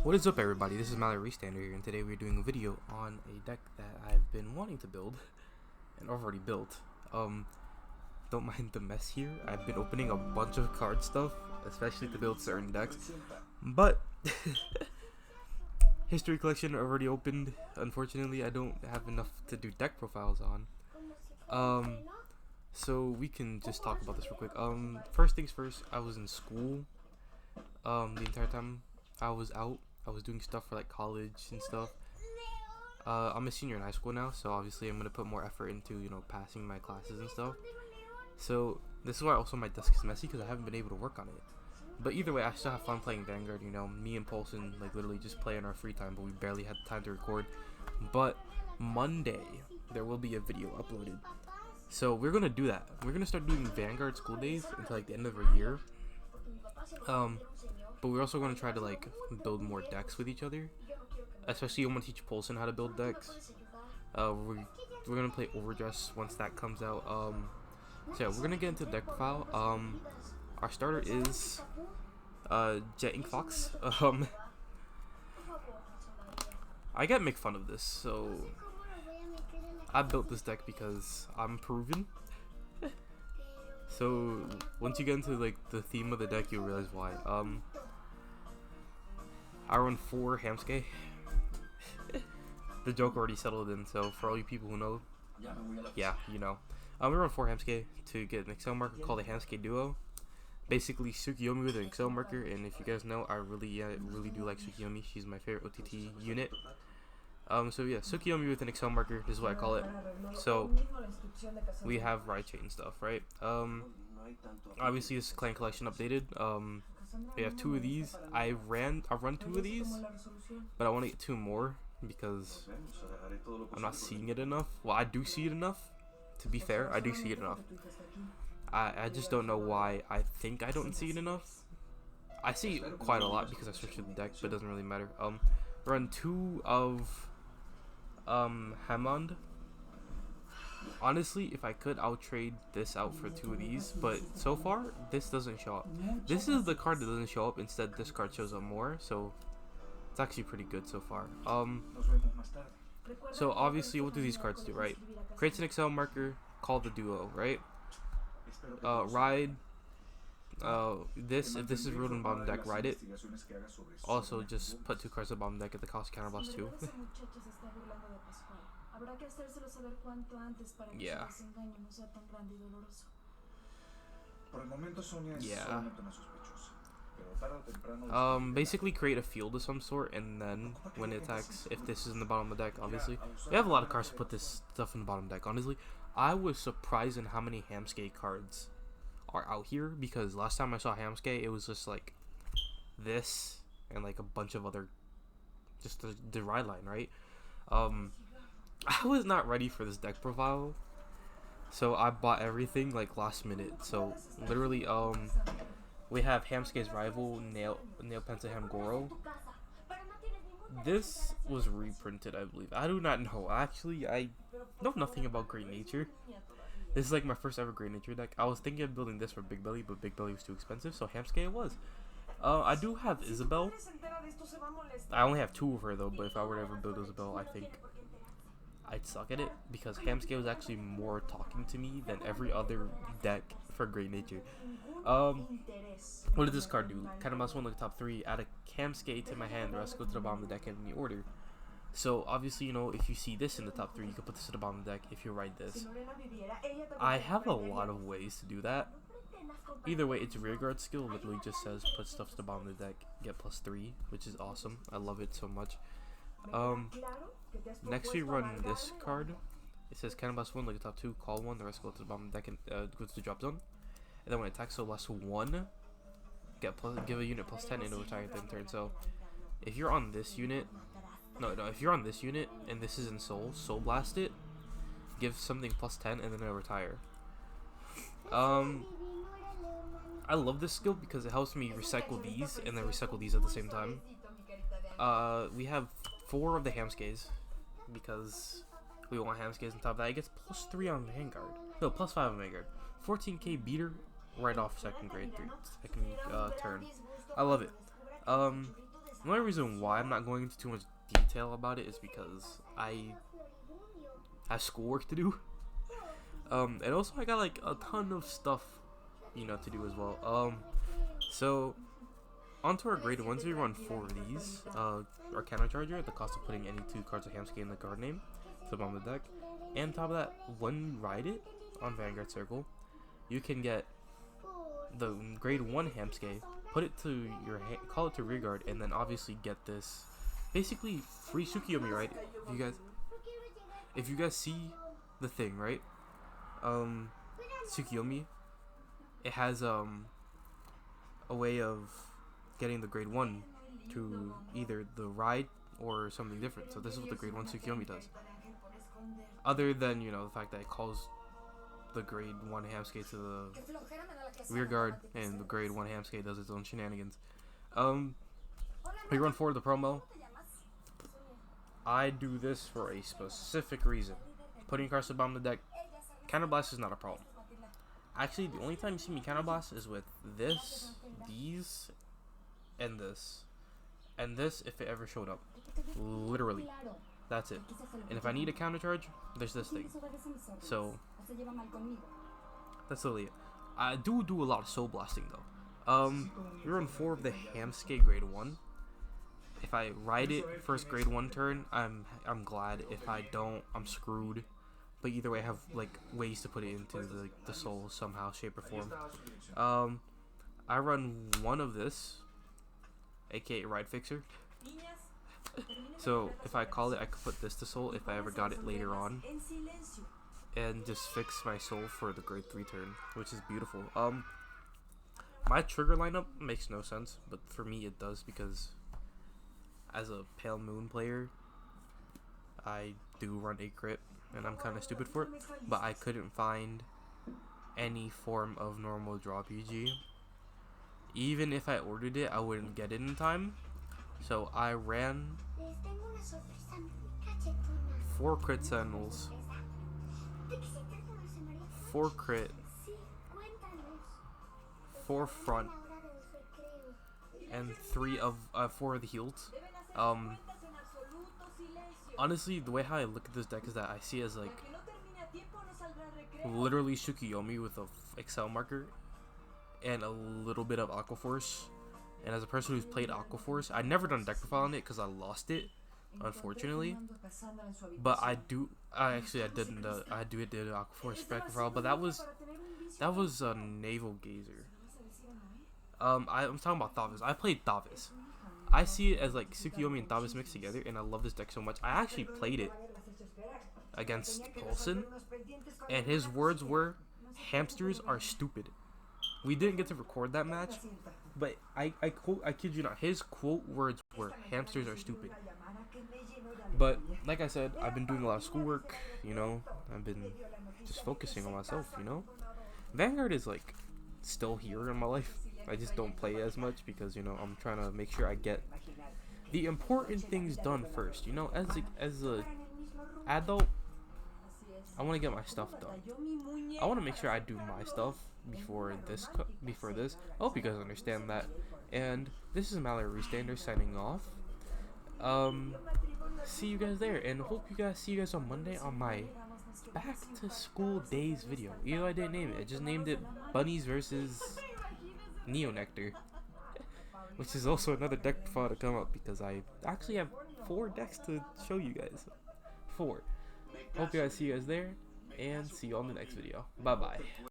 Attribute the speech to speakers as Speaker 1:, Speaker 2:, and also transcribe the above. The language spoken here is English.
Speaker 1: What is up, everybody? This is Mallory Stander here, and today we're doing a video on a deck that I've been wanting to build and already built. Don't mind the mess here. I've been opening a bunch of card stuff, especially to build certain decks, but history collection already opened. Unfortunately, I don't have enough to do deck profiles on. So we can just talk about this real quick. First things first, I was in school. The entire time I was out, I was doing stuff for like college and stuff. I'm a senior in high school now, so obviously I'm gonna put more effort into, passing my classes and stuff. So this is why also my desk is messy, because I haven't been able to work on it. But either way, I still have fun playing Vanguard. Me and Paulson like literally just play in our free time, but we barely had time to record. But Monday there will be a video uploaded, so we're gonna do that. We're gonna start doing Vanguard school days until like the end of our year. But we're also going to try to like build more decks with each other. Especially I want to teach Paulson how to build decks. We're going to play Overdress once that comes out. So yeah, we're going to get into deck profile. Our starter is Jet Ink Fox. I get make fun of this, so I built this deck because I'm proven. So once you get into like the theme of the deck, you'll realize why. I run 4 Hamskay. The joke already settled in, so for all you people who know, yeah, you know. We run 4 Hamskay to get an Excel marker called a Hamskay Duo. Basically Tsukiyomi with an Excel marker, and if you guys know, I really do like Tsukiyomi. She's my favorite OTT unit. So yeah, Tsukiyomi with an Excel marker, this is what I call it. So we have ride chain stuff, right? Obviously this clan collection updated. We have 2 of these. I run 2 of these, but I want to get 2 more because I'm not seeing it enough. Well, I do see it enough. To be fair, I do see it enough. I just don't know why I think I don't see it enough. I see it quite a lot because I switched to the deck, but it doesn't really matter. Run 2 of Hammond. Honestly, if I could, I'll trade this out for 2 of these, but so far this doesn't show up. This is the card that doesn't show up. Instead, this card shows up more, so it's actually pretty good so far. So obviously, what do these cards do, right? Creates an Excel marker, call the duo, right? Ride. If this is ruled in bottom deck, ride it. Also, just put 2 cards in bottom deck at the cost counterblast 2. Yeah. Basically create a field of some sort, and then when it attacks, if this is in the bottom of the deck, obviously. We have a lot of cards to put this stuff in the bottom deck, honestly. I was surprised in how many Hamskay cards are out here, because last time I saw Hamskay, it was just like this, and like a bunch of other, just the ride line, right? I was not ready for this deck profile, so I bought everything like last minute. So literally, we have Hamskay's rival, Nail Pentaham Goro. This was reprinted, I believe. I do not know. Actually, I know nothing about Great Nature. This is like my first ever Great Nature deck. I was thinking of building this for Big Belly, but Big Belly was too expensive, so Hamskay it was. I do have Isabel. I only have 2 of her though, but if I were to ever build Isabel, I think I'd suck at it, because Hamskay was actually more talking to me than every other deck for Great Nature. What did this card do? Kind of must 1 look at top 3, add a Hamskay to my hand, the rest go to the bottom of the deck in any order. So obviously, if you see this in the top 3, you can put this at the bottom of the deck if you write this. I have a lot of ways to do that. Either way, its rearguard skill literally just says put stuff to the bottom of the deck, get +3, which is awesome. I love it so much. Next we run this card. It says Cannonblast 1, look at top 2, call 1, the rest go to the bottom of the deck and go to the drop zone. And then when it attacks, so last 1, give a unit +10 into retire at the end turn. So if you're on this unit, if you're on this unit and this is in Soul Blast it, give something +10 and then it'll retire. I love this skill because it helps me recycle these and then recycle these at the same time. We have 4 of the Hamskays because we want Hamskays on top of that. It gets +3 on Vanguard. No, +5 on Vanguard. 14k beater right off second turn. I love it. The only reason why I'm not going into too much detail about it is because I have schoolwork to do. And also I got like a ton of stuff, you know, to do as well. So onto our grade ones, we run 4 of these. Our counter charger at the cost of putting any 2 cards of Hamskay in the card name to the bottom of the deck. And on top of that, when you ride it on Vanguard Circle, you can get the grade 1 Hamskay, put it to your call it to rear guard, and then obviously get this basically free Tsukiyomi, right? If you guys see the thing, right? Tsukiyomi, it has a way of getting the grade 1 to either the ride or something different. So this is what the grade 1 Tsukiyomi does. Other than, you know, the fact that it calls the grade 1 Hamskay to the rear guard, and the grade 1 Hamskay does its own shenanigans. We run 4 of the promo. I do this for a specific reason. Putting cards to the bottom of the deck, Counterblast is not a problem. Actually, the only time you see me Counterblast is with this, these, and this. And this, if it ever showed up. Literally. That's it. And if I need a counter charge, there's this thing. So, that's literally it. I do a lot of soul blasting though. We run 4 of the Hamskay grade 1. If I ride it first grade 1 turn, I'm glad. If I don't, I'm screwed. But either way, I have like ways to put it into the soul somehow, shape, or form. I run 1 of this, aka Ride Fixer. So if I call it, I could put this to soul if I ever got it later on, and just fix my soul for the grade 3 turn, which is beautiful. My trigger lineup makes no sense, but for me it does, because as a Pale Moon player, I do run a crit, and I'm kind of stupid for it, but I couldn't find any form of normal draw PG. Even if I ordered it, I wouldn't get it in time. So I ran 4 crit sentinels, 4 crit, 4 front, and 4 of the heals. Honestly, the way how I look at this deck is that I see it as like literally Tsukiyomi with a Excel marker and a little bit of Aqua Force. And as a person who's played Aqua Force, I never done deck profile on it because I lost it, unfortunately. But I did Aqua Force deck profile, but that was a Naval Gazer. I'm talking about Thavis. I played Thavis. I see it as like Tsukiyomi and Thavis mixed together, and I love this deck so much. I actually played it against Paulson, and his words were, "Hamsters are stupid." We didn't get to record that match, but I kid you not, his quote words were, "Hamsters are stupid." But like I said, I've been doing a lot of schoolwork, you know. I've been just focusing on myself, you know. Vanguard is like still here in my life. I just don't play as much because, you know, I'm trying to make sure I get the important things done first. You know, as a adult, I want to get my stuff done. I want to make sure I do my stuff before this. I hope you guys understand that. And this is Mallory Restander signing off. See you guys there, and hope you guys see you guys on Monday on my back to school days video. Even though I didn't name it, I just named it Bunnies versus Neo Nectar, which is also another deck profile to come up because I actually have 4 decks to show you guys. 4. Hope you guys see you guys there, and see you on the next video. Bye bye.